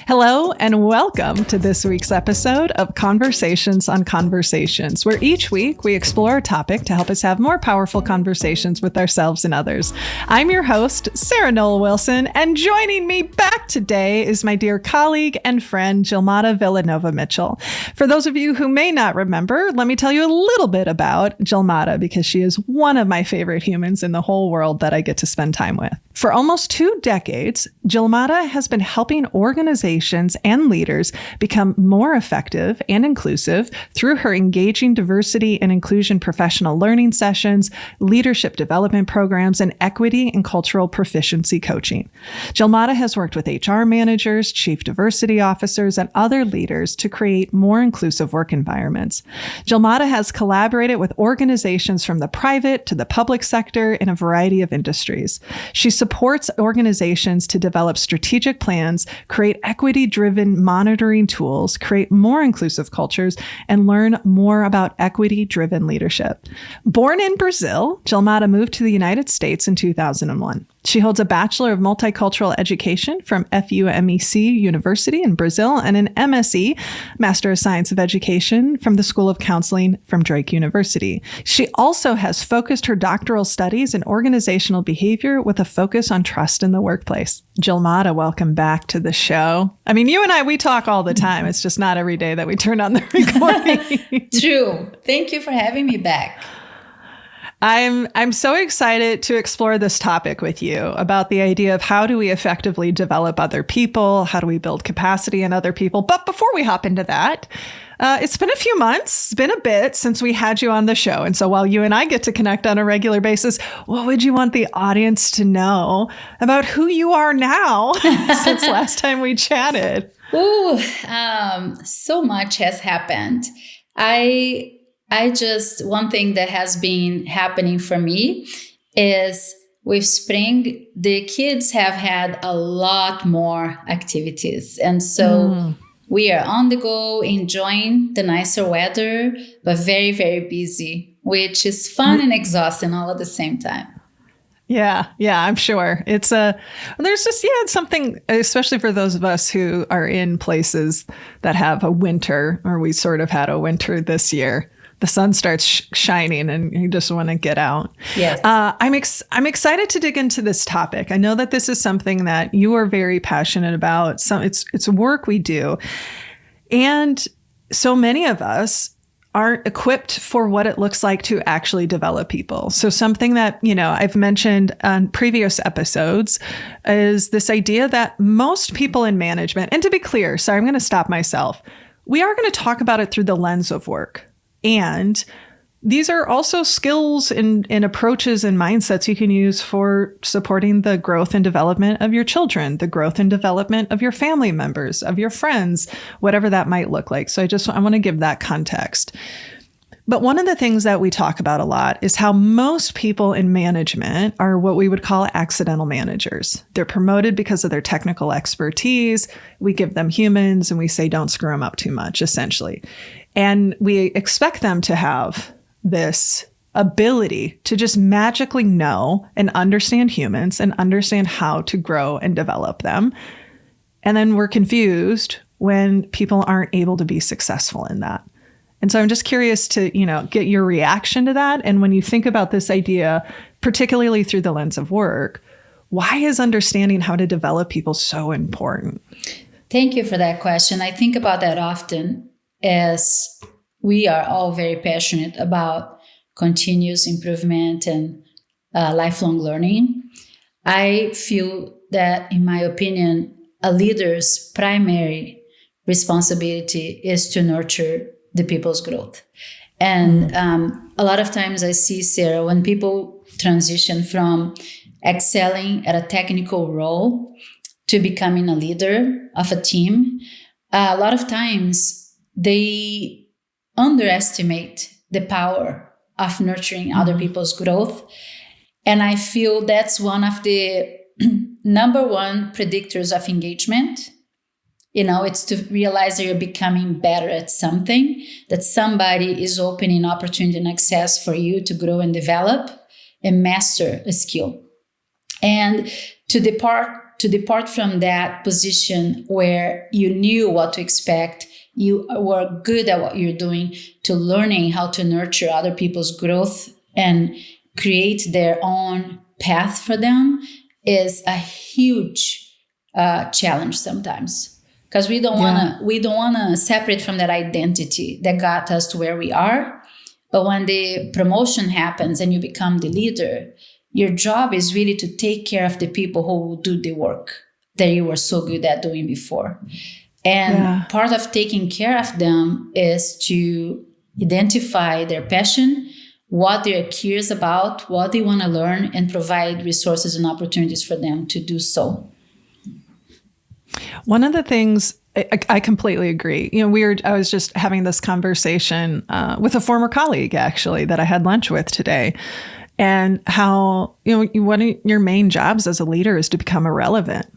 Hello and welcome to this week's episode of Conversations on Conversations, where each week we explore a topic to help us have more powerful conversations with ourselves and others. I'm your host, Sarah Noll Wilson, and joining me back today is my dear colleague and friend, Gilmara Vila Nova-Mitchell. For those of you who may not remember, let me tell you a little bit about Gilmara because she is one of my favorite humans in the whole world that I get to spend time with. For almost 2 decades, Gilmara has been helping organizations and leaders become more effective and inclusive through her engaging diversity and inclusion professional learning sessions, leadership development programs, and equity and cultural proficiency coaching. Gilmara has worked with HR managers, chief diversity officers, and other leaders to create more inclusive work environments. Gilmara has collaborated with organizations from the private to the public sector in a variety of industries. She supports organizations to develop strategic plans, create equity-driven monitoring tools, create more inclusive cultures, and learn more about equity-driven leadership. Born in Brazil, Gilmara moved to the United States in 2001. She holds a Bachelor of Multicultural Education from FUMEC University in Brazil and an MSc, Master of Science of Education, from the School of Counseling from Drake University. She also has focused her doctoral studies in organizational behavior with a focus on trust in the workplace. Gilmara, welcome back to the show. I mean, you and I, we talk all the time. It's just not every day that we turn on the recording. True. Thank you for having me back. I'm so excited to explore this topic with you about the idea of how do we effectively develop other people? How do we build capacity in other people? But before we hop into that, it's been a few months, it's been a bit since we had you on the show. And so while you and I get to connect on a regular basis, what would you want the audience to know about who you are now since last time we chatted? Ooh, so much has happened. One thing that has been happening for me is with spring, the kids have had a lot more activities. And so we are on the go, enjoying the nicer weather, but very, very busy, which is fun and exhausting all at the same time. Yeah, I'm sure. It's it's something, especially for those of us who are in places that have a winter, or we sort of had a winter this year. The sun starts shining and you just want to get out. Yes. I'm excited to dig into this topic. I know that this is something that you are very passionate about. It's work we do. And so many of us aren't equipped for what it looks like to actually develop people. So something that, I've mentioned on previous episodes is this idea that most people in management, and to be clear, sorry, I'm going to stop myself. We are going to talk about it through the lens of work. And these are also skills and approaches and mindsets you can use for supporting the growth and development of your children, the growth and development of your family members, of your friends, whatever that might look like. So I want to give that context. But one of the things that we talk about a lot is how most people in management are what we would call accidental managers. They're promoted because of their technical expertise. We give them humans and we say, don't screw them up too much, essentially. And we expect them to have this ability to just magically know and understand humans and understand how to grow and develop them. And then we're confused when people aren't able to be successful in that. And so I'm just curious to, get your reaction to that. And when you think about this idea, particularly through the lens of work, why is understanding how to develop people so important? Thank you for that question. I think about that often, as we are all very passionate about continuous improvement and lifelong learning. I feel that, in my opinion, a leader's primary responsibility is to nurture the people's growth. And a lot of times I see, Sarah, when people transition from excelling at a technical role to becoming a leader of a team, a lot of times they underestimate the power of nurturing other people's growth. And I feel that's one of the number one predictors of engagement. It's to realize that you're becoming better at something, that somebody is opening opportunity and access for you to grow and develop and master a skill. And to to depart from that position where you knew what to expect, you were good at what you're doing, to learning how to nurture other people's growth and create their own path for them, is a huge challenge sometimes, because we don't want to separate from that identity that got us to where we are. But when the promotion happens and you become the leader, your job is really to take care of the people who will do the work that you were so good at doing before. And part of taking care of them is to identify their passion, what they're curious about, what they want to learn, and provide resources and opportunities for them to do so. One of the things, I completely agree. I was just having this conversation with a former colleague, actually, that I had lunch with today, and how, one of your main jobs as a leader is to become irrelevant.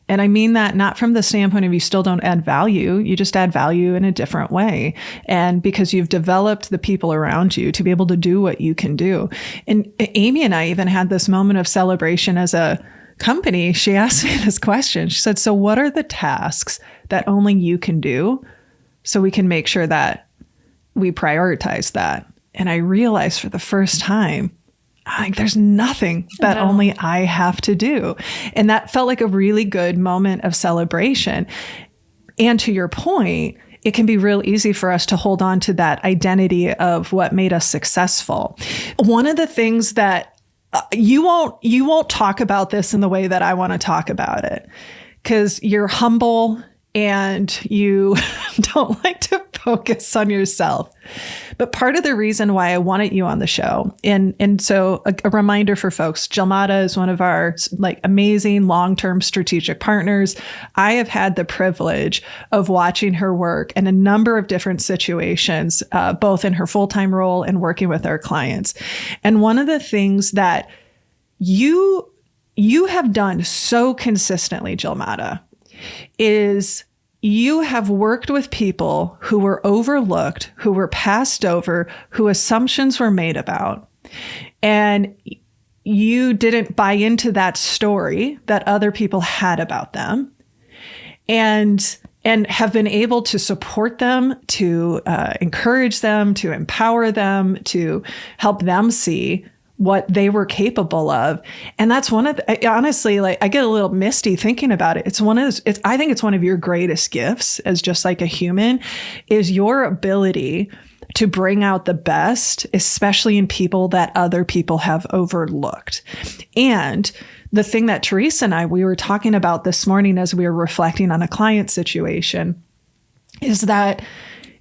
And I mean that not from the standpoint of you still don't add value, you just add value in a different way. And because you've developed the people around you to be able to do what you can do. And Amy and I even had this moment of celebration as a company. She asked me this question. She said, so what are the tasks that only you can do so we can make sure that we prioritize that? And I realized for the first time, there's nothing that only I have to do. And that felt like a really good moment of celebration. And to your point, it can be real easy for us to hold on to that identity of what made us successful. One of the things that you won't talk about this in the way that I want to talk about it, because you're humble and you don't like to focus on yourself. But part of the reason why I wanted you on the show, and so a reminder for folks, Gilmara is one of our amazing long-term strategic partners. I have had the privilege of watching her work in a number of different situations, both in her full-time role and working with our clients. And one of the things that you have done so consistently, Gilmara, is you have worked with people who were overlooked, who were passed over, who assumptions were made about. And you didn't buy into that story that other people had about them, and have been able to support them, to encourage them, to empower them, to help them see what they were capable of. And that's one of honestly, I get a little misty thinking about it. I think it's one of your greatest gifts as just like a human, is your ability to bring out the best, especially in people that other people have overlooked. And the thing that Teresa and we were talking about this morning as we were reflecting on a client situation is that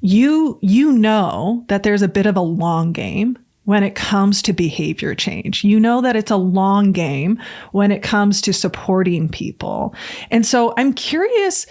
you know that there's a bit of a long game when it comes to behavior change. You know that it's a long game when it comes to supporting people. And so I'm curious,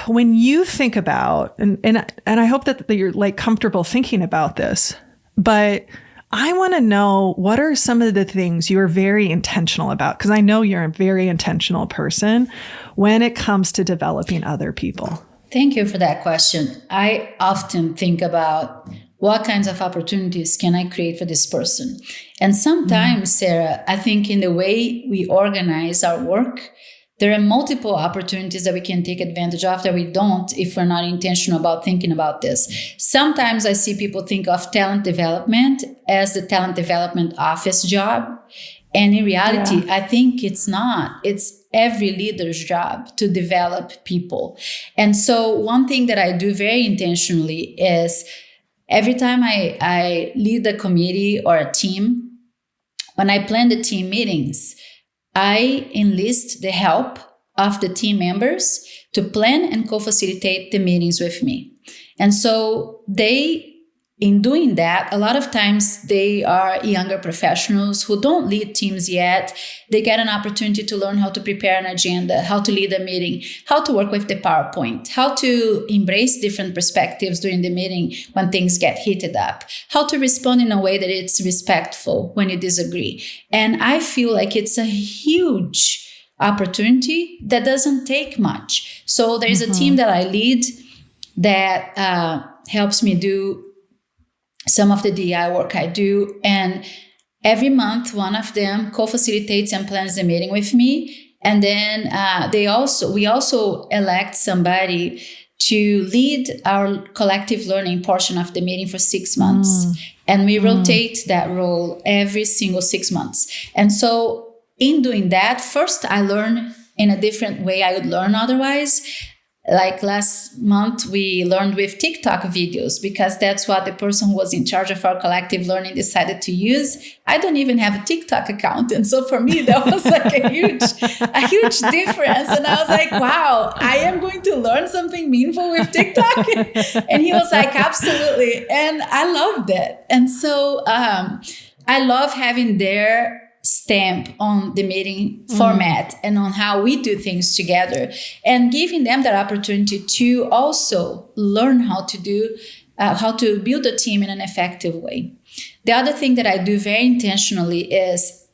when you think about, and I hope that you're comfortable thinking about this, but I want to know, what are some of the things you're very intentional about? Because I know you're a very intentional person when it comes to developing other people. Thank you for that question. I often think about what kinds of opportunities can I create for this person? And sometimes, Sarah, I think in the way we organize our work, there are multiple opportunities that we can take advantage of that we don't if we're not intentional about thinking about this. Sometimes I see people think of talent development as the talent development office job. And in reality, I think it's not. It's every leader's job to develop people. And so one thing that I do very intentionally is every time I lead a committee or a team, when I plan the team meetings, I enlist the help of the team members to plan and co-facilitate the meetings with me. And so in doing that, a lot of times they are younger professionals who don't lead teams yet. They get an opportunity to learn how to prepare an agenda, how to lead a meeting, how to work with the PowerPoint, how to embrace different perspectives during the meeting when things get heated up, how to respond in a way that it's respectful when you disagree. And I feel like it's a huge opportunity that doesn't take much. So there's a team that I lead that helps me do some of the DI work I do. And every month, one of them co-facilitates and plans the meeting with me. And then we also elect somebody to lead our collective learning portion of the meeting for 6 months. And we rotate that role every single 6 months. And so in doing that, first I learn in a different way I would learn otherwise. Like last month, we learned with TikTok videos because that's what the person who was in charge of our collective learning decided to use. I don't even have a TikTok account. And so for me, that was like a huge difference. And I was like, wow, I am going to learn something meaningful with TikTok. And he was like, absolutely. And I loved it. And so I love having their stamp on the meeting format and on how we do things together, and giving them that opportunity to also learn how to build a team in an effective way. The other thing that I do very intentionally is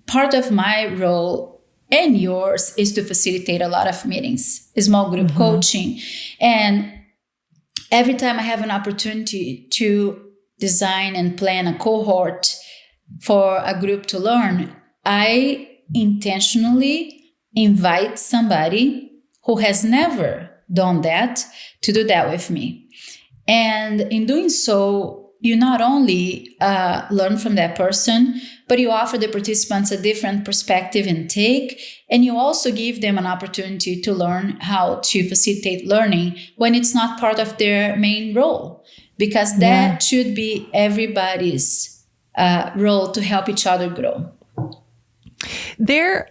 part of my role and yours is to facilitate a lot of meetings, small group coaching. And every time I have an opportunity to design and plan a cohort for a group to learn, I intentionally invite somebody who has never done that to do that with me. And in doing so, you not only learn from that person, but you offer the participants a different perspective and take, and you also give them an opportunity to learn how to facilitate learning when it's not part of their main role, because that should be everybody's role to help each other grow. There's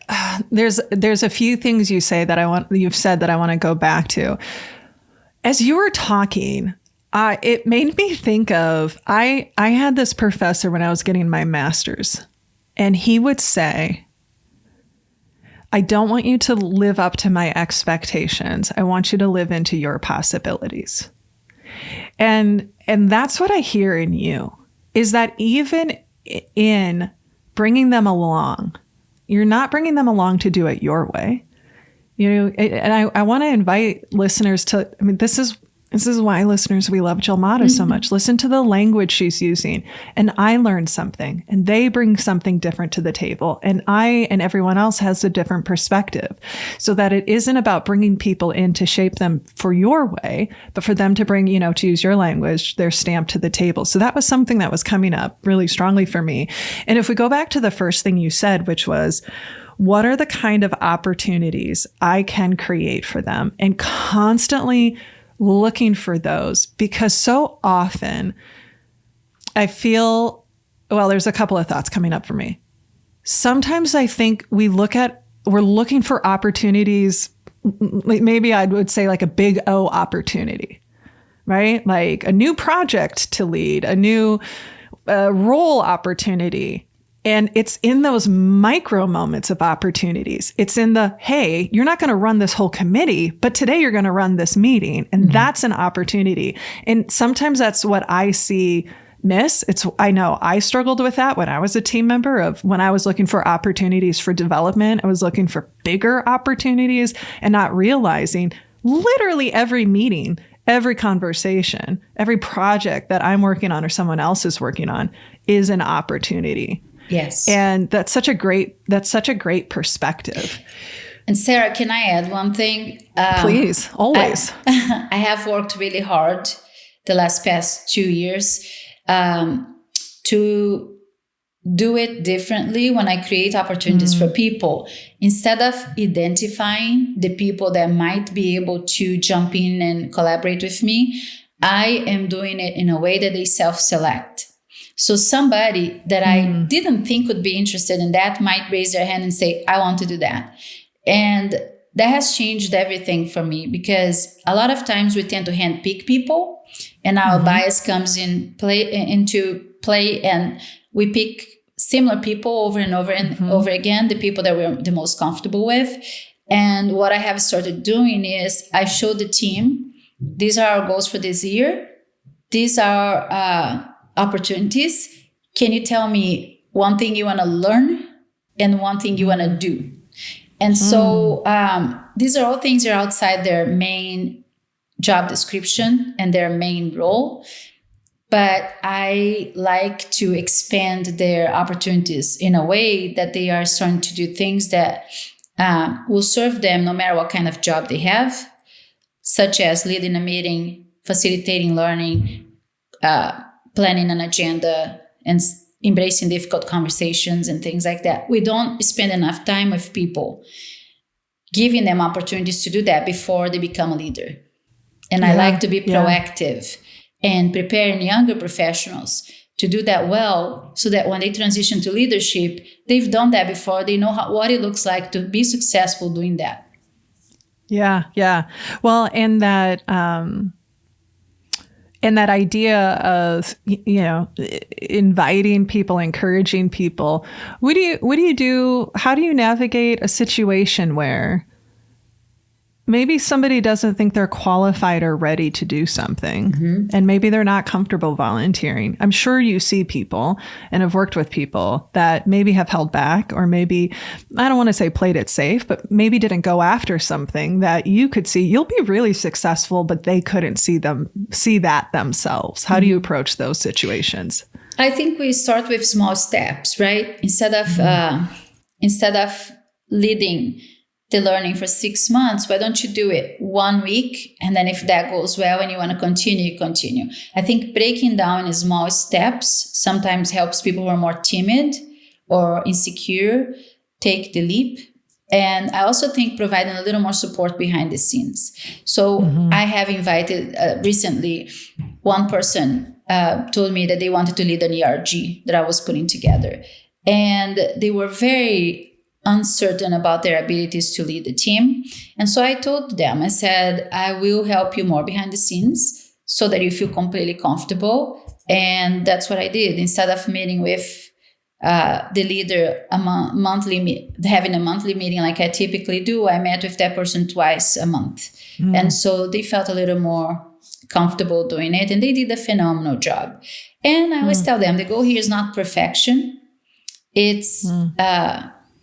a few things you've said that I want to go back to. As you were talking, it made me think of, I had this professor when I was getting my master's, and he would say, I don't want you to live up to my expectations. I want you to live into your possibilities. And that's what I hear in you. Is that even in bringing them along, you're not bringing them along to do it your way. You know, and I want to invite listeners to, I mean, this is why listeners, we love Gilmara so much. Listen to the language she's using. And I learned something, and they bring something different to the table. And I and everyone else has a different perspective, so that it isn't about bringing people in to shape them for your way, but for them to bring, to use your language, their stamp to the table. So that was something that was coming up really strongly for me. And if we go back to the first thing you said, which was, what are the kind of opportunities I can create for them? And constantly looking for those, because so often I feel, well, there's a couple of thoughts coming up for me. Sometimes I think we're looking for opportunities, maybe I would say like a big O opportunity, right? Like a new project to lead, a new role opportunity. And it's in those micro moments of opportunities. It's in the, hey, you're not going to run this whole committee, but today you're going to run this meeting. And that's an opportunity. And sometimes that's what I see miss. I know I struggled with that when I was a team member, when I was looking for opportunities for development. I was looking for bigger opportunities and not realizing literally every meeting, every conversation, every project that I'm working on or someone else is working on is an opportunity. Yes. And that's such a great perspective. And Sarah, can I add one thing? Please, always. I have worked really hard the past 2 years to do it differently when I create opportunities for people. Instead of identifying the people that might be able to jump in and collaborate with me, I am doing it in a way that they self-select. So somebody that I didn't think would be interested in that might raise their hand and say, I want to do that. And that has changed everything for me, because a lot of times we tend to handpick people, and our bias comes into play, and we pick similar people over and over and over again, the people that we're the most comfortable with. And what I have started doing is I show the team, these are our goals for this year. These are opportunities. Can you tell me one thing you want to learn and one thing you want to do? And so these are all things that are outside their main job description and their main role. But I like to expand their opportunities in a way that they are starting to do things that will serve them no matter what kind of job they have, such as leading a meeting, facilitating learning, planning an agenda, and embracing difficult conversations and things like that. We don't spend enough time with people giving them opportunities to do that before they become a leader. And I like to be proactive and preparing younger professionals to do that well, so that when they transition to leadership, they've done that before. They know what it looks like to be successful doing that. Yeah. Well, and that idea of, inviting people, encouraging people. What do you do? How do you navigate a situation where maybe somebody doesn't think they're qualified or ready to do something, and maybe they're not comfortable volunteering? I'm sure you see people and have worked with people that maybe have held back, or maybe, I don't want to say played it safe, but maybe didn't go after something that you could see you'll be really successful, but they couldn't see that themselves. How do you approach those situations? I think we start with small steps, right? Instead of leading the learning for 6 months, why don't you do it 1 week? And then if that goes well and you want to continue. I think breaking down in small steps sometimes helps people who are more timid or insecure take the leap. And I also think providing a little more support behind the scenes. So I have invited recently, one person told me that they wanted to lead an ERG that I was putting together. And they were very uncertain about their abilities to lead the team. And so I told them, I said, I will help you more behind the scenes so that you feel completely comfortable. And that's what I did. Instead of meeting with the leader having a monthly meeting like I typically do, I met with that person twice a month. And so they felt a little more comfortable doing it, and they did a phenomenal job. And I always tell them, the goal here is not perfection. It's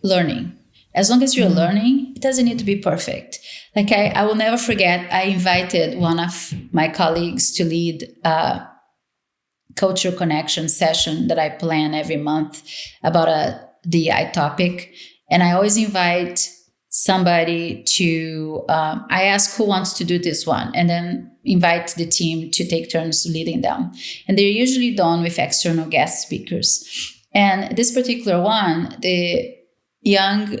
learning. As long as you're learning, it doesn't need to be perfect. Like I will never forget, I invited one of my colleagues to lead a cultural connection session that I plan every month about a DEI topic. And I always invite somebody to, I ask who wants to do this one, and then invite the team to take turns leading them. And they're usually done with external guest speakers. And this particular one, the young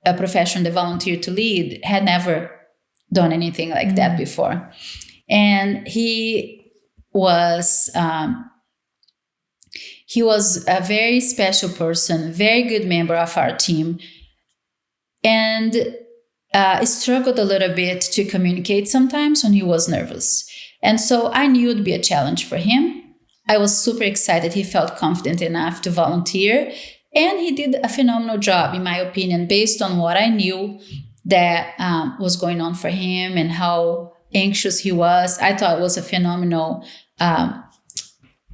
professional that volunteered to lead had never done anything like that before. And he was a very special person, very good member of our team, and struggled a little bit to communicate sometimes when he was nervous. And so I knew it would be a challenge for him. I was super excited. He felt confident enough to volunteer. And he did a phenomenal job, in my opinion, based on what I knew that was going on for him and how anxious he was. I thought it was a phenomenal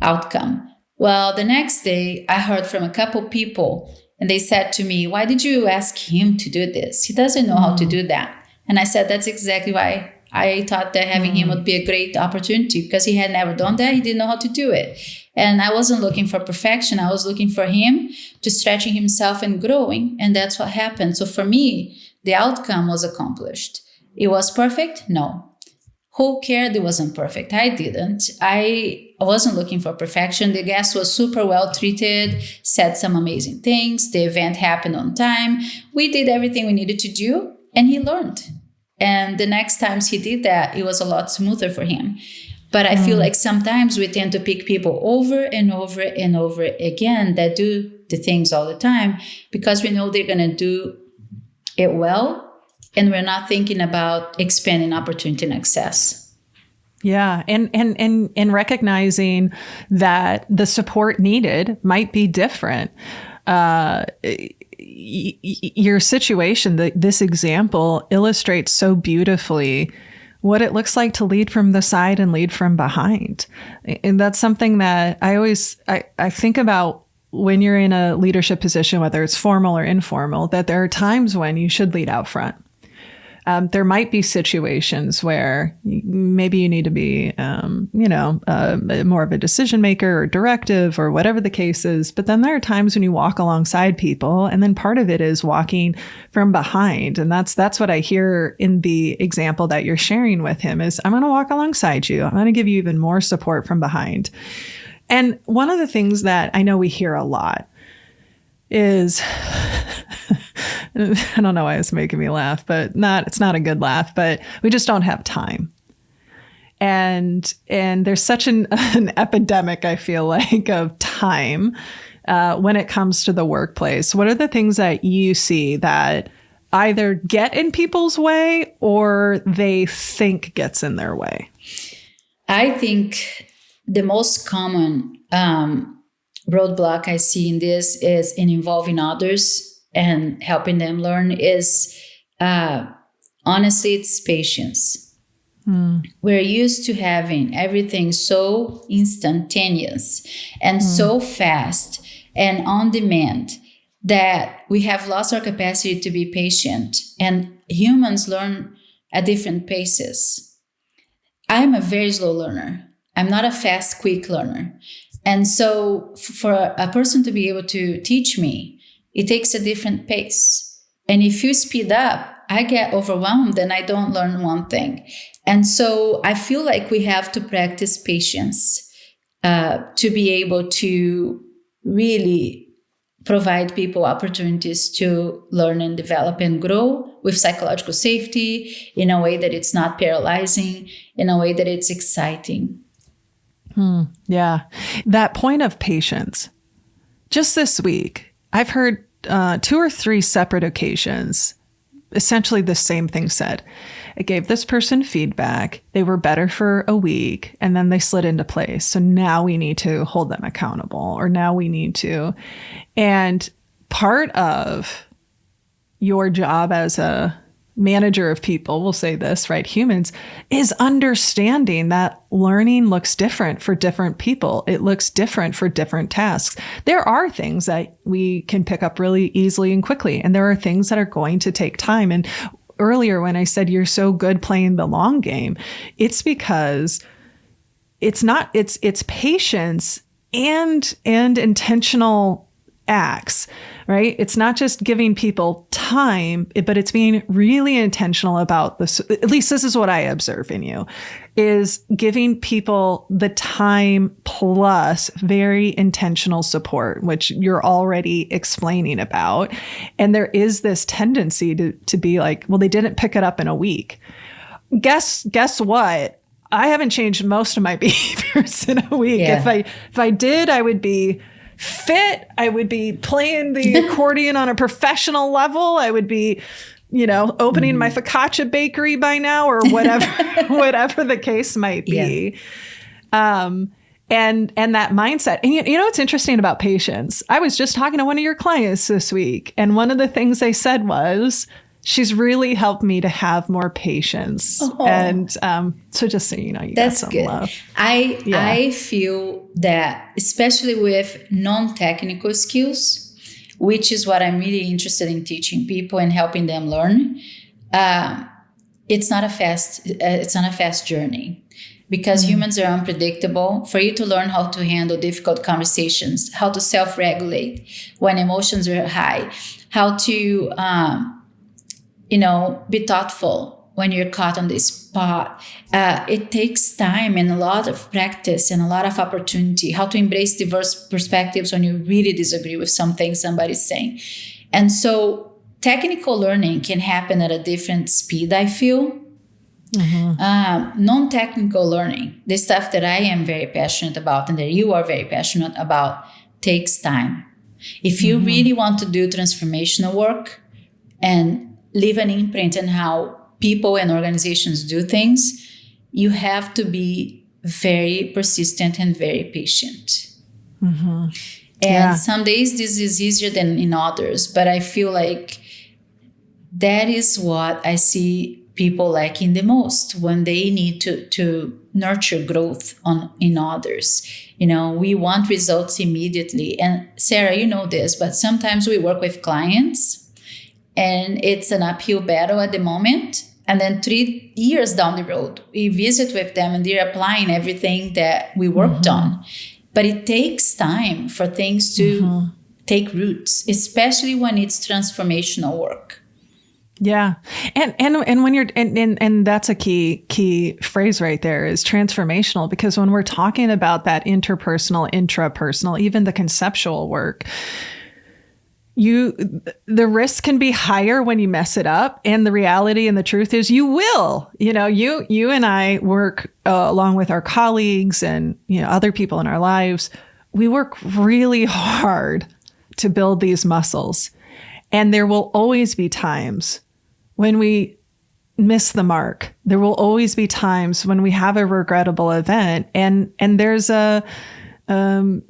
outcome. Well, the next day, I heard from a couple people, and they said to me, why did you ask him to do this? He doesn't know how to do that. And I said, that's exactly why I thought that having him would be a great opportunity, because he had never done that. He didn't know how to do it. And I wasn't looking for perfection. I was looking for him to stretching himself and growing. And that's what happened. So for me, the outcome was accomplished. It was perfect? No. Who cared it wasn't perfect? I didn't. I wasn't looking for perfection. The guest was super well treated, said some amazing things. The event happened on time. We did everything we needed to do, and he learned. And the next times he did that, it was a lot smoother for him. But I feel like sometimes we tend to pick people over and over and over again that do the things all the time because we know they're going to do it well, and we're not thinking about expanding opportunity and access. Yeah. And recognizing that the support needed might be different. Your situation, this example illustrates so beautifully what it looks like to lead from the side and lead from behind. And that's something that I think about when you're in a leadership position, whether it's formal or informal, that there are times when you should lead out front. There might be situations where maybe you need to be, more of a decision maker or directive or whatever the case is. But then there are times when you walk alongside people, and then part of it is walking from behind. And that's what I hear in the example that you're sharing with him is, I'm going to walk alongside you. I'm going to give you even more support from behind. And one of the things that I know we hear a lot is, I don't know why it's making me laugh, but it's not a good laugh, but we just don't have time. And there's such an epidemic, I feel like, of time when it comes to the workplace. What are the things that you see that either get in people's way or they think gets in their way? I think the most common roadblock I see in this is in involving others and helping them learn is, honestly, it's patience. We're used to having everything so instantaneous and so fast and on demand that we have lost our capacity to be patient. And humans learn at different paces. I'm a very slow learner. I'm not a fast, quick learner. And so for a person to be able to teach me, it takes a different pace. And if you speed up, I get overwhelmed and I don't learn one thing. And so I feel like we have to practice patience to be able to really provide people opportunities to learn and develop and grow with psychological safety in a way that it's not paralyzing, in a way that it's exciting. Yeah. That point of patience. Just this week, I've heard 2 or 3 separate occasions, essentially the same thing said. I gave this person feedback. They were better for a week and then they slid into place. So now we need to hold them accountable, or now we need to. And part of your job as a manager of people, we'll say this, right? Humans, is understanding that learning looks different for different people. It looks different for different tasks. There are things that we can pick up really easily and quickly, and there are things that are going to take time. And earlier when I said you're so good playing the long game, it's because it's patience and intentional acts, right? It's not just giving people time, but it's being really intentional about this. At least this is what I observe in you, is giving people the time plus very intentional support, which you're already explaining about. And there is this tendency to be like, well, they didn't pick it up in a week. Guess what? I haven't changed most of my behaviors in a week. Yeah. If I did, I would be fit. I would be playing the accordion on a professional level. I would be, opening my focaccia bakery by now, or whatever the case might be. Yeah. And that mindset. And you know what's interesting about patience? I was just talking to one of your clients this week, and one of the things they said was, she's really helped me to have more patience. Oh. And so just so you know, that's got some good. love. I feel that, especially with non-technical skills, which is what I'm really interested in teaching people and helping them learn, it's not a fast journey. Because humans are unpredictable. For you to learn how to handle difficult conversations, how to self-regulate when emotions are high, how to be thoughtful when you're caught on the spot. It takes time and a lot of practice and a lot of opportunity, how to embrace diverse perspectives when you really disagree with something somebody's saying. And so technical learning can happen at a different speed, I feel. Mm-hmm. Non-technical learning, the stuff that I am very passionate about and that you are very passionate about, takes time. If you really want to do transformational work and leave an imprint on how people and organizations do things, you have to be very persistent and very patient. Mm-hmm. And some days this is easier than in others, but I feel like that is what I see people lacking the most when they need to nurture growth in others. We want results immediately. And Sarah, you know this, but sometimes we work with clients and it's an uphill battle at the moment. And then 3 years down the road, we visit with them and they're applying everything that we worked on. But it takes time for things to take roots, especially when it's transformational work. Yeah. And when you're, and that's a key phrase right there, is transformational, because when we're talking about that interpersonal, intrapersonal, even the conceptual work, the risk can be higher when you mess it up. And the reality and the truth is you will. You and I work along with our colleagues and other people in our lives. We work really hard to build these muscles. And there will always be times when we miss the mark. There will always be times when we have a regrettable event. And there's learning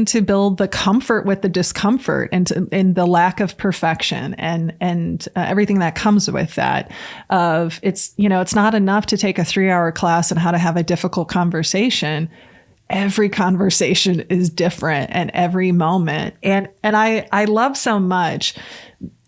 to build the comfort with the discomfort and the lack of perfection and everything that comes with that. It's not enough to take a 3-hour class on how to have a difficult conversation. Every conversation is different and every moment. And I love so much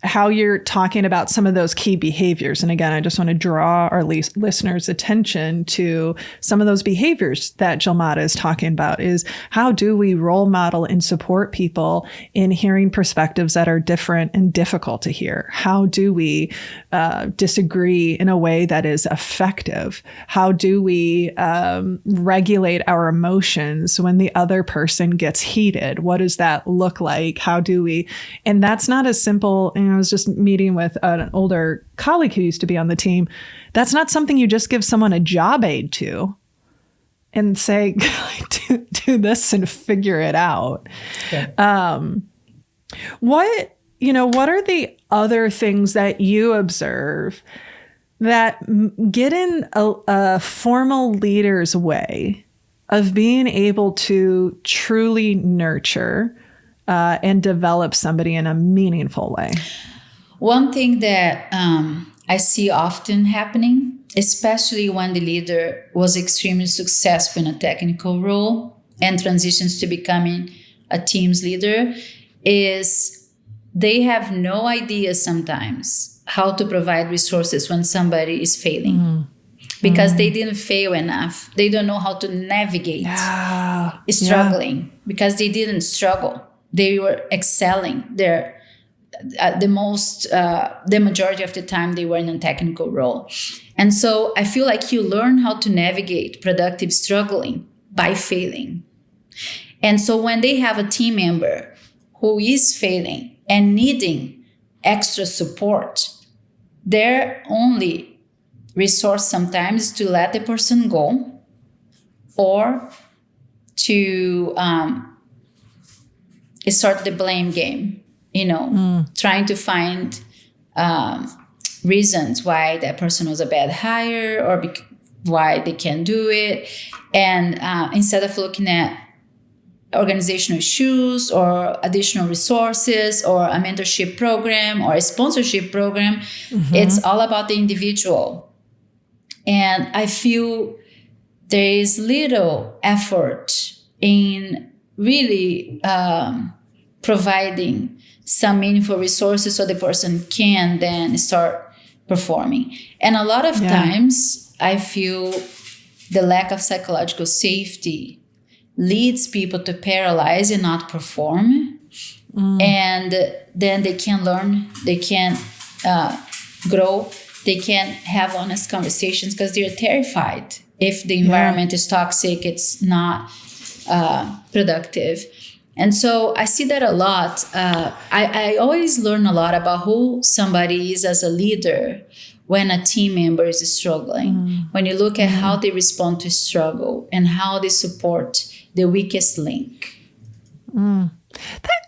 how you're talking about some of those key behaviors. And again, I just want to draw our listeners' attention to some of those behaviors that Gilmara is talking about. Is how do we role model and support people in hearing perspectives that are different and difficult to hear? How do we disagree in a way that is effective? How do we regulate our emotions when the other person gets heated? What does that look like? How do we? And that's not as simple. I was just meeting with an older colleague who used to be on the team. That's not something you just give someone a job aid to and say, do this and figure it out. Yeah. What are the other things that you observe that get in a formal leader's way of being able to truly nurture and develop somebody in a meaningful way? One thing that I see often happening, especially when the leader was extremely successful in a technical role and transitions to becoming a team's leader, is they have no idea sometimes how to provide resources when somebody is failing. Because they didn't fail enough. They don't know how to navigate struggling because they didn't struggle. They were excelling. The majority of the time they were in a technical role. And so I feel like you learn how to navigate productive struggling by failing. And so when they have a team member who is failing and needing extra support, their only resource sometimes is to let the person go or to start the blame game. Trying to find reasons why that person was a bad hire or why they can't do it. And instead of looking at organizational issues or additional resources or a mentorship program or a sponsorship program, it's all about the individual. And I feel there is little effort in really providing some meaningful resources so the person can then start performing. And a lot of times I feel the lack of psychological safety leads people to paralyze and not perform. And then they can't learn, they can't grow, they can't have honest conversations because they're terrified. If the environment is toxic, it's not productive. And so I see that a lot. I always learn a lot about who somebody is as a leader when a team member is struggling. When you look at how they respond to struggle and how they support the weakest link.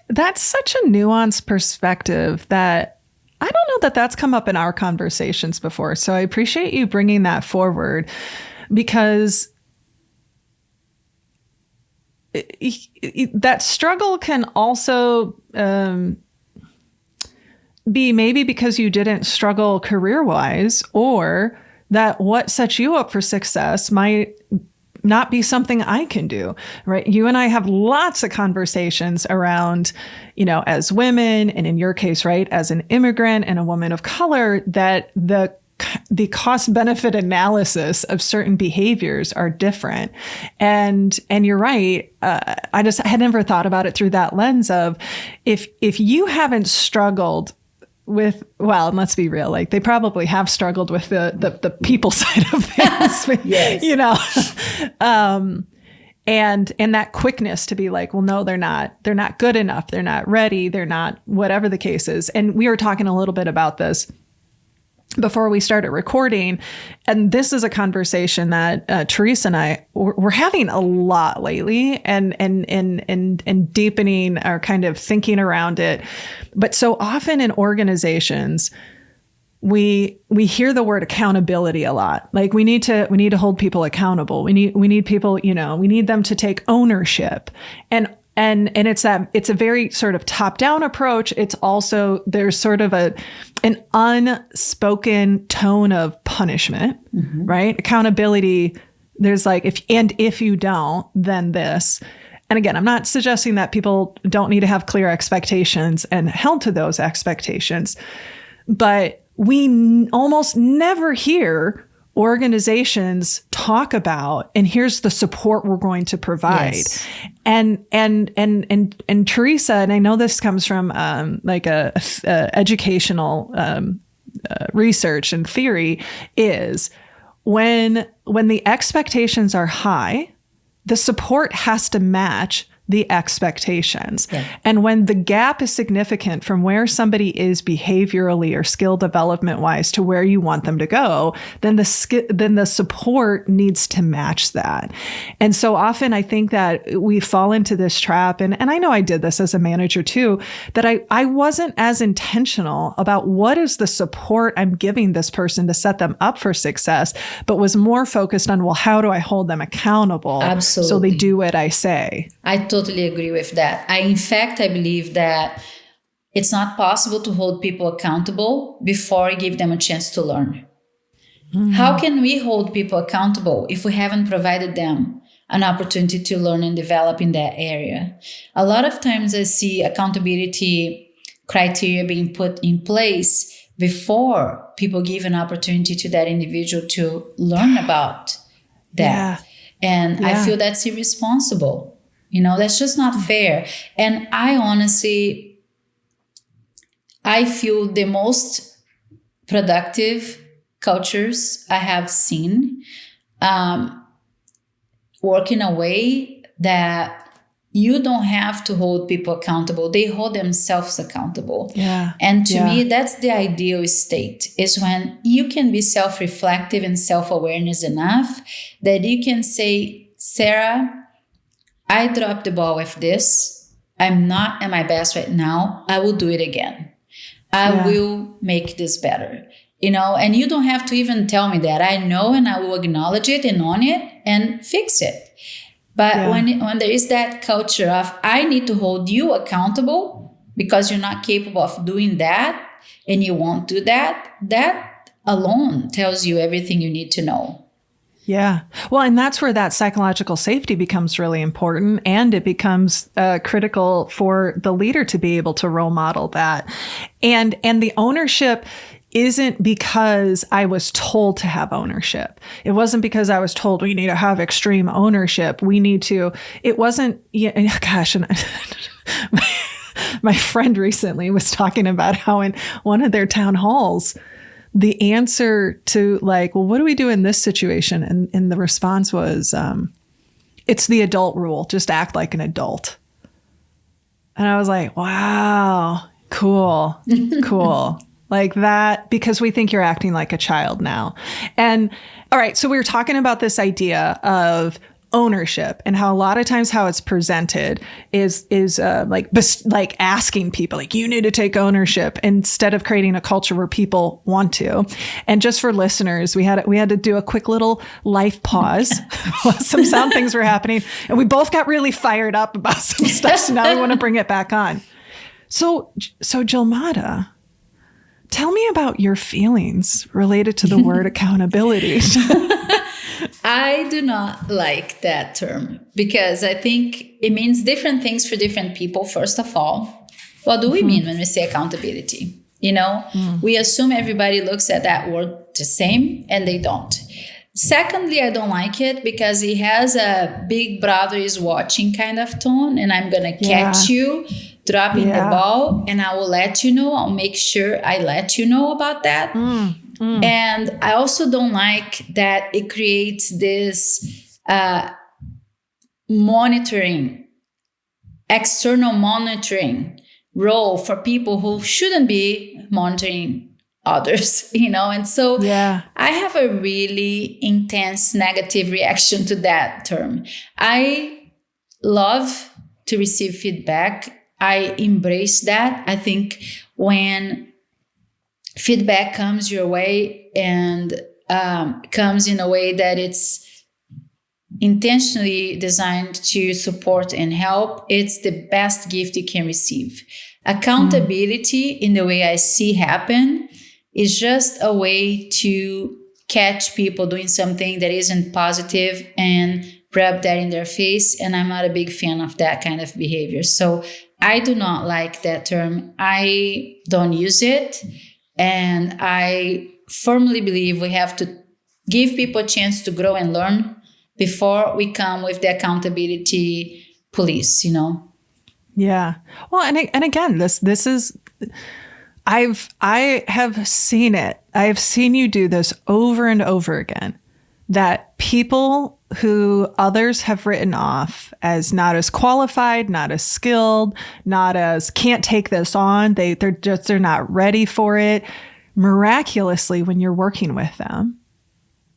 That's such a nuanced perspective that I don't know that that's come up in our conversations before. So I appreciate you bringing that forward, because that struggle can also be maybe because you didn't struggle career-wise, or that what sets you up for success might not be something I can do, right? You and I have lots of conversations around, as women, and in your case, right, as an immigrant and a woman of color, that the the cost benefit analysis of certain behaviors are different. And you're right. I had never thought about it through that lens of if you haven't struggled with, well, and let's be real, like they probably have struggled with the people side of things, yes. you know, and that quickness to be like, well, no, they're not good enough. They're not ready. They're not, whatever the case is. And we were talking a little bit about this before we started recording. And this is a conversation that Teresa and I we're having a lot lately and deepening our kind of thinking around it. But so often in organizations, we hear the word accountability a lot. Like we need to hold people accountable. We need people, you know, we need them to take ownership. And it's a very sort of top-down approach. It's also, there's sort of an unspoken tone of punishment, right? Accountability, there's like, if you don't, then this. And again, I'm not suggesting that people don't need to have clear expectations and held to those expectations, but we almost never hear organizations talk about, and here's the support we're going to provide. Yes. And Teresa, and I know this comes from like a educational research and theory, is when the expectations are high, the support has to match the expectations. Yeah. And when the gap is significant from where somebody is behaviorally or skill development wise to where you want them to go, then the support needs to match that. And so often I think that we fall into this trap, and I know I did this as a manager too, that I wasn't as intentional about what is the support I'm giving this person to set them up for success, but was more focused on, well, how do I hold them accountable? Absolutely. So they do what I say. I totally agree with that. In fact, I believe that it's not possible to hold people accountable before you give them a chance to learn. How can we hold people accountable if we haven't provided them an opportunity to learn and develop in that area? A lot of times I see accountability criteria being put in place before people give an opportunity to that individual to learn about that. Yeah. And I feel that's irresponsible. You know, that's just not fair. And I feel the most productive cultures I have seen work in a way that you don't have to hold people accountable. They hold themselves accountable. Yeah. And to me, that's the ideal state, is when you can be self-reflective and self-awareness enough that you can say, Sarah, I dropped the ball with this. I'm not at my best right now. I will do it again. I will make this better. You know, and you don't have to even tell me that. I know, and I will acknowledge it and own it and fix it. But when there is that culture of, I need to hold you accountable because you're not capable of doing that and you won't do that, that alone tells you everything you need to know. Yeah. Well, and that's where that psychological safety becomes really important. And it becomes critical for the leader to be able to role model that. And the ownership isn't because I was told to have ownership. It wasn't because I was told we need to have extreme ownership. It wasn't, gosh, and my friend recently was talking about how in one of their town halls, the answer to like, well, what do we do in this situation? And the response was, it's the adult rule. Just act like an adult. And I was like, wow, cool. Like that, because we think you're acting like a child now. And all right, so we were talking about this idea of ownership and how a lot of times how it's presented is like asking people, like, you need to take ownership instead of creating a culture where people want to. And just for listeners, we had to do a quick little life pause. Some sound things were happening, and we both got really fired up about some stuff. So now we want to bring it back on. So Gilmara, tell me about your feelings related to the word accountability. I do not like that term because I think it means different things for different people. First of all, what do we mean when we say accountability? You know, we assume everybody looks at that word the same, and they don't. Secondly, I don't like it because it has a big brother is watching kind of tone, and I'm going to catch you dropping the ball, and I will let you know. I'll make sure I let you know about that. And I also don't like that it creates this external monitoring role for people who shouldn't be monitoring others, and so I have a really intense negative reaction to that term. I love to receive feedback. I embrace that. I think when feedback comes your way and comes in a way that it's intentionally designed to support and help, it's the best gift you can receive. Accountability, in the way I see happen, is just a way to catch people doing something that isn't positive and rub that in their face. And I'm not a big fan of that kind of behavior. So I do not like that term. I don't use it. And I firmly believe we have to give people a chance to grow and learn before we come with the accountability police, Yeah. Well, and again, this is, I have seen it. I have seen you do this over and over again, that people who others have written off as not as qualified, not as skilled, not as can't take this on. They're not ready for it. Miraculously, when you're working with them,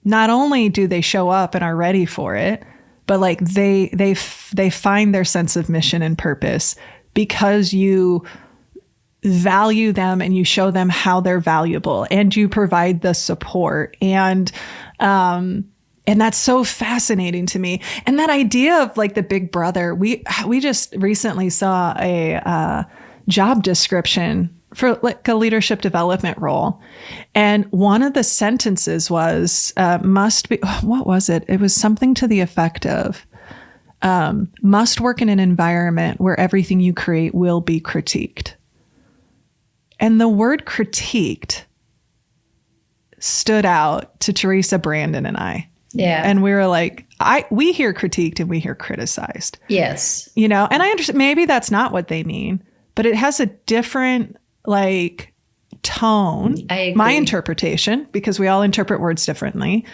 not only do they show up and are ready for it, but like they find their sense of mission and purpose because you value them and you show them how they're valuable and you provide the support. And that's so fascinating to me. And that idea of like the big brother, we just recently saw a job description for like a leadership development role. And one of the sentences was, what was it? It was something to the effect of, must work in an environment where everything you create will be critiqued. And the word critiqued stood out to Teresa, Brandon, and I. Yeah. And we were like, we hear critiqued and we hear criticized. Yes. And I understand maybe that's not what they mean, but it has a different like tone. I agree. My interpretation, because we all interpret words differently,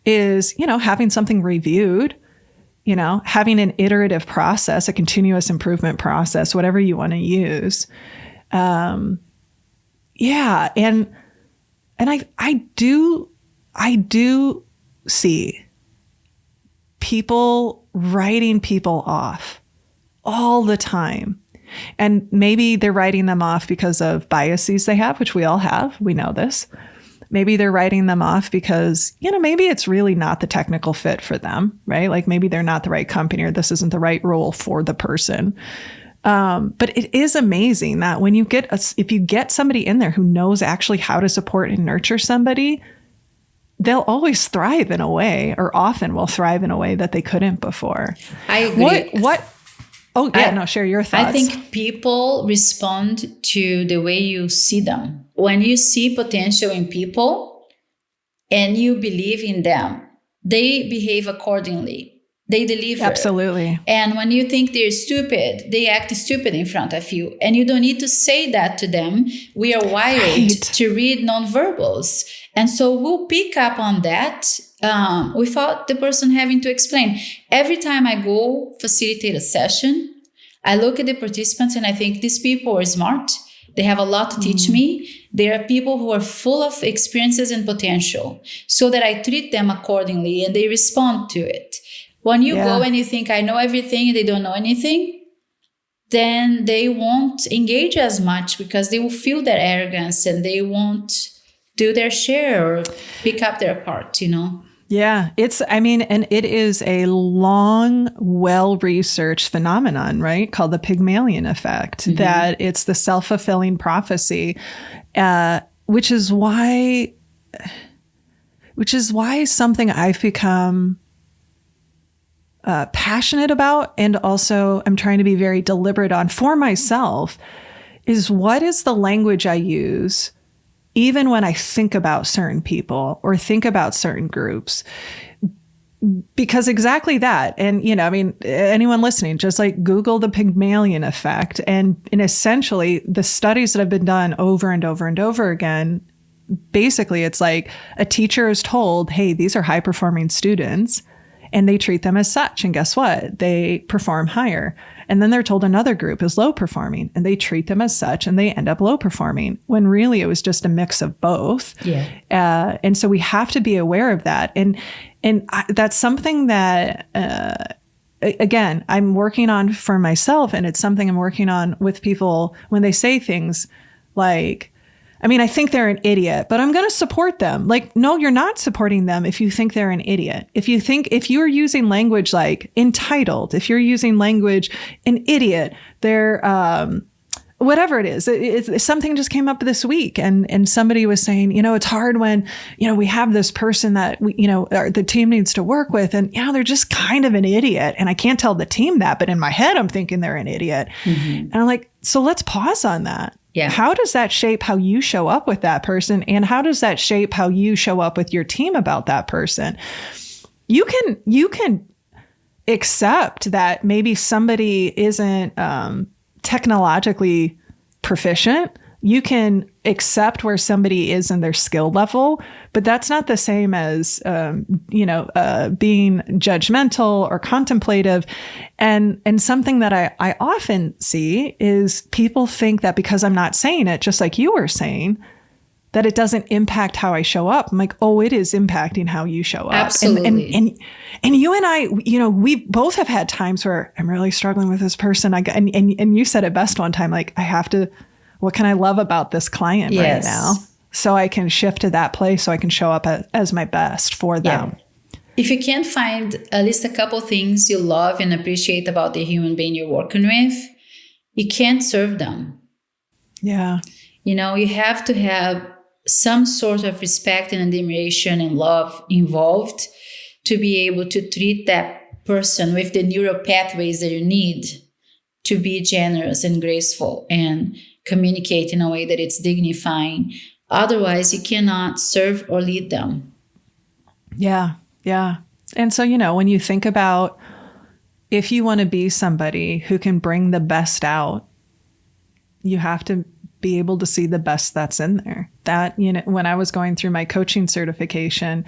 is, having something reviewed, having an iterative process, a continuous improvement process, whatever you want to use. Yeah. And I do see people writing people off all the time. And maybe they're writing them off because of biases they have, which we all have. We know this. Maybe they're writing them off because, maybe it's really not the technical fit for them, right? Like maybe they're not the right company or this isn't the right role for the person. But it is amazing that when if you get somebody in there who knows actually how to support and nurture somebody, they'll always thrive in a way, or often will thrive in a way that they couldn't before. I agree. Oh, yeah, share your thoughts. I think people respond to the way you see them. When you see potential in people and you believe in them, they behave accordingly. They deliver. Absolutely. And when you think they're stupid, they act stupid in front of you. And you don't need to say that to them. We are wired to read nonverbals. And so we'll pick up on that without the person having to explain. Every time I go facilitate a session, I look at the participants and I think these people are smart. They have a lot to teach me. They are people who are full of experiences and potential, so that I treat them accordingly and they respond to it. When you go and you think, I know everything and they don't know anything, then they won't engage as much because they will feel that arrogance and they won't do their share or pick up their part, Yeah, and it is a long, well-researched phenomenon, right? Called the Pygmalion effect, that it's the self-fulfilling prophecy, which is why something I've become passionate about, and also I'm trying to be very deliberate on for myself, is what is the language I use even when I think about certain people or think about certain groups, because exactly that. And, I mean, anyone listening, just like Google the Pygmalion effect. And essentially the studies that have been done over and over and over again, basically it's like a teacher is told, hey, these are high performing students, and they treat them as such. And guess what? They perform higher. And then they're told another group is low performing, and they treat them as such, and they end up low performing, when really it was just a mix of both. Yeah. And so we have to be aware of that. And that's something that, again, I'm working on for myself. And it's something I'm working on with people when they say things like, I mean, I think they're an idiot, but I'm going to support them. Like, no, you're not supporting them if you think they're an idiot. If you're using language like entitled, if you're using language an idiot, they're, whatever it is, something just came up this week, and somebody was saying, it's hard when, we have this person that the team needs to work with, and, they're just kind of an idiot. And I can't tell the team that, but in my head, I'm thinking they're an idiot. And I'm like, so let's pause on that. Yeah. How does that shape how you show up with that person? And how does that shape how you show up with your team about that person? You can accept that maybe somebody isn't technologically proficient. You can accept where somebody is in their skill level, but that's not the same as, being judgmental or contemplative. And something that I often see is people think that because I'm not saying it, just like you were saying, that it doesn't impact how I show up. I'm like, oh, it is impacting how you show up. Absolutely. And you and I, we both have had times where I'm really struggling with this person. And you said it best one time, like, what can I love about this client right now? So I can shift to that place, so I can show up as my best for them. Yeah. If you can't find at least a couple things you love and appreciate about the human being you're working with, you can't serve them. Yeah. You have to have some sort of respect and admiration and love involved to be able to treat that person with the neural pathways that you need to be generous and graceful and communicate in a way that it's dignifying. Otherwise, you cannot serve or lead them. Yeah. Yeah. And so, when you think about, if you want to be somebody who can bring the best out, you have to be able to see the best that's in there. That, when I was going through my coaching certification,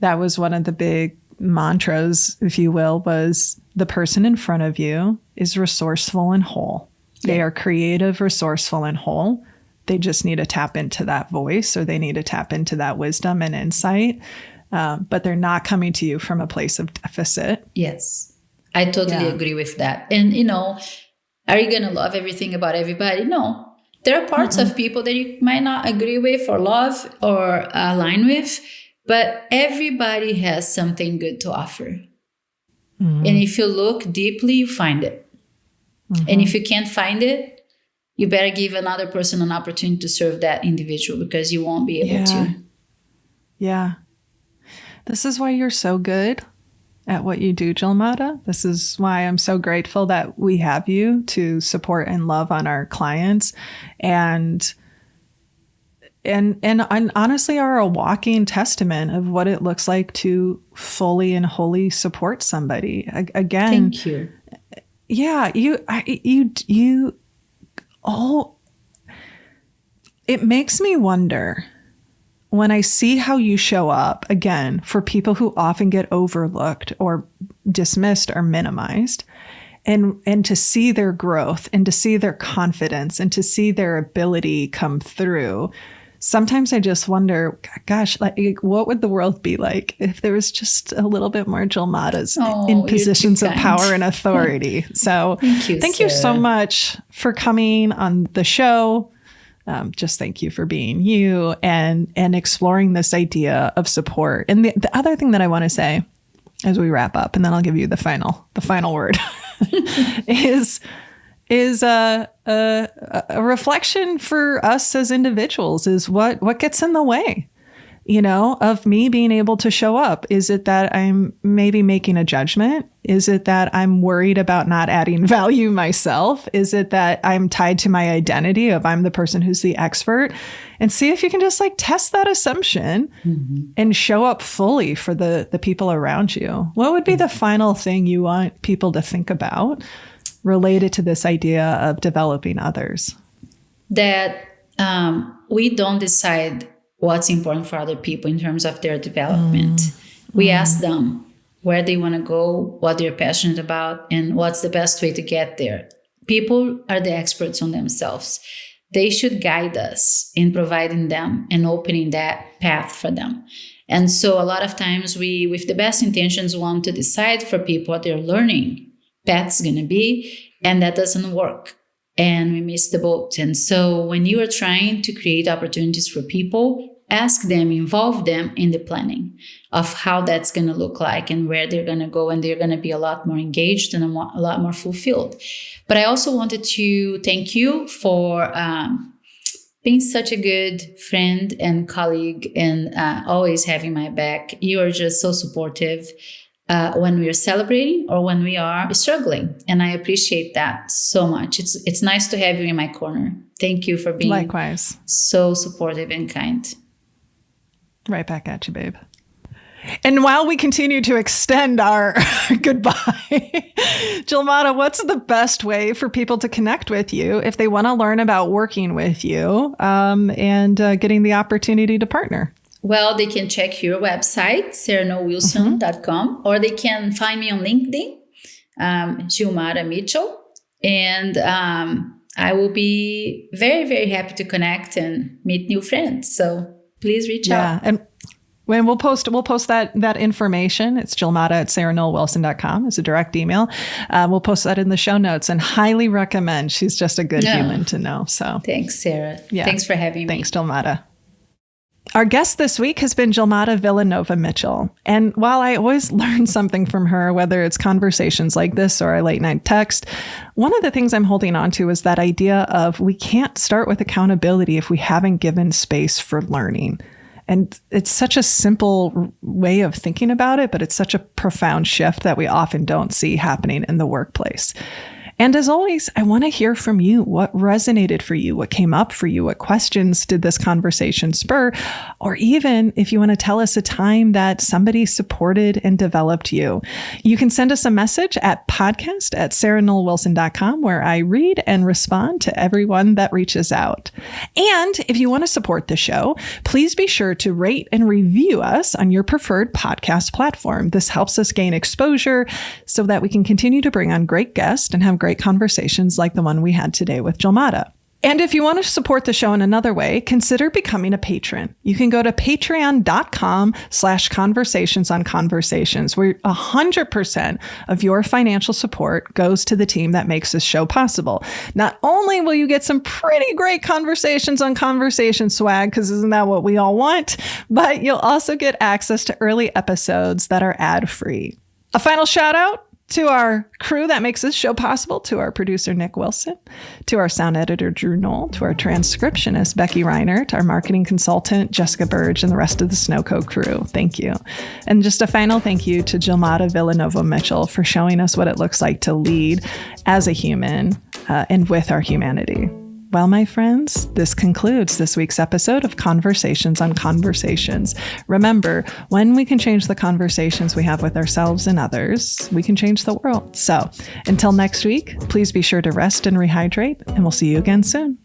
that was one of the big mantras, if you will, was the person in front of you is resourceful and whole. They are creative, resourceful, and whole. They just need to tap into that voice, or they need to tap into that wisdom and insight. But they're not coming to you from a place of deficit. Yes, I totally agree with that. And, are you going to love everything about everybody? No. There are parts of people that you might not agree with or love or align with, but everybody has something good to offer. And if you look deeply, you find it. And if you can't find it, you better give another person an opportunity to serve that individual, because you won't be able to. Yeah. This is why you're so good at what you do, Gilmara. This is why I'm so grateful that we have you to support and love on our clients, and honestly are a walking testament of what it looks like to fully and wholly support somebody. Again, thank you. Yeah, it makes me wonder when I see how you show up, again, for people who often get overlooked or dismissed or minimized, and to see their growth and to see their confidence and to see their ability come through. Sometimes I just wonder, gosh, like, what would the world be like if there was just a little bit more Gilmaras in positions of power and authority? So thank you so much for coming on the show. Just thank you for being you and exploring this idea of support. And the other thing that I want to say as we wrap up, and then I'll give you the final word, is a reflection for us as individuals is what gets in the way. of me being able to show up? Is it that I'm maybe making a judgment? Is it that I'm worried about not adding value myself? Is it that I'm tied to my identity of I'm the person who's the expert? And see if you can just test that assumption and show up fully for the people around you. What would be the final thing you want people to think about related to this idea of developing others? That we don't decide what's important for other people in terms of their development. We ask them where they want to go, what they're passionate about, and what's the best way to get there. People are the experts on themselves. They should guide us in providing them and opening that path for them. And so a lot of times we, with the best intentions, want to decide for people what their learning path's going to be, and that doesn't work. And we miss the boat. And so when you are trying to create opportunities for people, ask them, involve them in the planning of how that's going to look like and where they're going to go, and they're going to be a lot more engaged and a lot more fulfilled. But I also wanted to thank you for being such a good friend and colleague and always having my back. You are just so supportive when we are celebrating or when we are struggling. And I appreciate that so much. It's nice to have you in my corner. Thank you for being likewise so supportive and kind. Right back at you, babe. And while we continue to extend our goodbye, Gilmara, what's the best way for people to connect with you if they want to learn about working with you and getting the opportunity to partner? Well, they can check your website, sarahnollwilson.com, or they can find me on LinkedIn, Gilmara Mitchell. And I will be very, very happy to connect and meet new friends. So please reach out. And when we'll post that information. It's Gilmara@sarahnollwilson.com. It's a direct email. We'll post that in the show notes and highly recommend. She's just a good human to know. So thanks, Sarah. Yeah. Thanks for having me. Thanks, Gilmara. Our guest this week has been Gilmara Vila Nova-Mitchell. And while I always learn something from her, whether it's conversations like this or a late night text, one of the things I'm holding on to is that idea of we can't start with accountability if we haven't given space for learning. And it's such a simple way of thinking about it, but it's such a profound shift that we often don't see happening in the workplace. And as always, I want to hear from you. What resonated for you? What came up for you? What questions did this conversation spur? Or even if you want to tell us a time that somebody supported and developed you, you can send us a message at podcast@sarahnollwilson.com, where I read and respond to everyone that reaches out. And if you want to support the show, please be sure to rate and review us on your preferred podcast platform. This helps us gain exposure so that we can continue to bring on great guests and have great conversations like the one we had today with Gilmara. And if you want to support the show in another way, consider becoming a patron. You can go to patreon.com/conversations on conversations, where 100% of your financial support goes to the team that makes this show possible. Not only will you get some pretty great conversations on conversation swag, because isn't that what we all want, but you'll also get access to early episodes that are ad-free. A final shout out to our crew that makes this show possible, to our producer, Nick Wilson, to our sound editor, Drew Knoll, to our transcriptionist, Becky Reinert, our marketing consultant, Jessica Burge, and the rest of the Snowco crew. Thank you. And just a final thank you to Gilmara Vila Nova-Mitchell for showing us what it looks like to lead as a human and with our humanity. Well, my friends, this concludes this week's episode of Conversations on Conversations. Remember, when we can change the conversations we have with ourselves and others, we can change the world. So until next week, please be sure to rest and rehydrate, and we'll see you again soon.